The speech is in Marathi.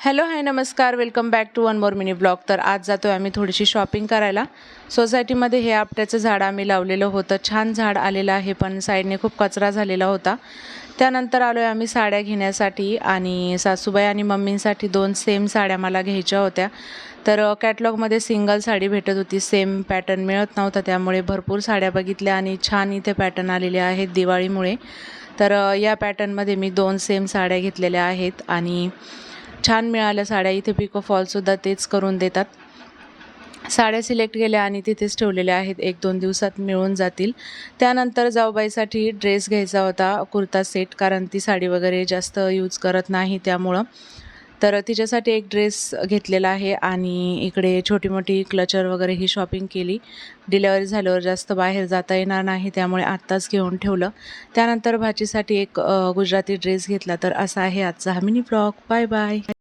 हॅलो हाय नमस्कार, welcome back to one more mini blog. तर आज जातो आहे आम्ही थोडीशी शॉपिंग करायला। सोसायटीमध्ये हे आपट्याचं झाड आम्ही लावलेलं होतं, छान झाड आलेलं आहे, पण साईडने खूप कचरा झालेला होता। त्यानंतर आलो आहे आम्ही साड्या घेण्यासाठी आणि सासूबाई आणि मम्मींसाठी 2 सेम साड्या मला घ्यायच्या होत्या। तर कॅटलॉगमध्ये सिंगल साडी भेटत होती, सेम पॅटर्न मिळत नव्हता, त्यामुळे भरपूर साड्या बघितल्या आणि छान इथे पॅटर्न आलेले आहेत दिवाळीमुळे। तर या पॅटर्नमध्ये मी 2 सेम साड्या घेतलेल्या आहेत आणि छान मिळाल्या साड्या। इथे पिको फॉलसुद्धा तेच करून देतात। साड्या सिलेक्ट केल्या आणि तिथेच ठेवलेल्या आहेत, 1-2 दिवसात मिळून जातील। त्यानंतर जाऊबाईसाठी ड्रेस घ्यायचा होता, कुर्ता सेट, कारण ती साडी वगैरे जास्त यूज करत नाही त्यामुळं। तर तिच्यासाठी एक ड्रेस घेतलेला आहे आणि इकडे छोटी-मोठी क्लचर वगैरे ही शॉपिंग केली। डिलिव्हरी झाल्यावर जास्त बाहेर जाता येणार नाही, त्यामुळे आत्ताच घेऊन ठेवलं। त्यानंतर भाचीसाठी एक गुजराती ड्रेस घेतला। तर असा आहे आजचा हा मिनी ब्लॉग। Bye bye.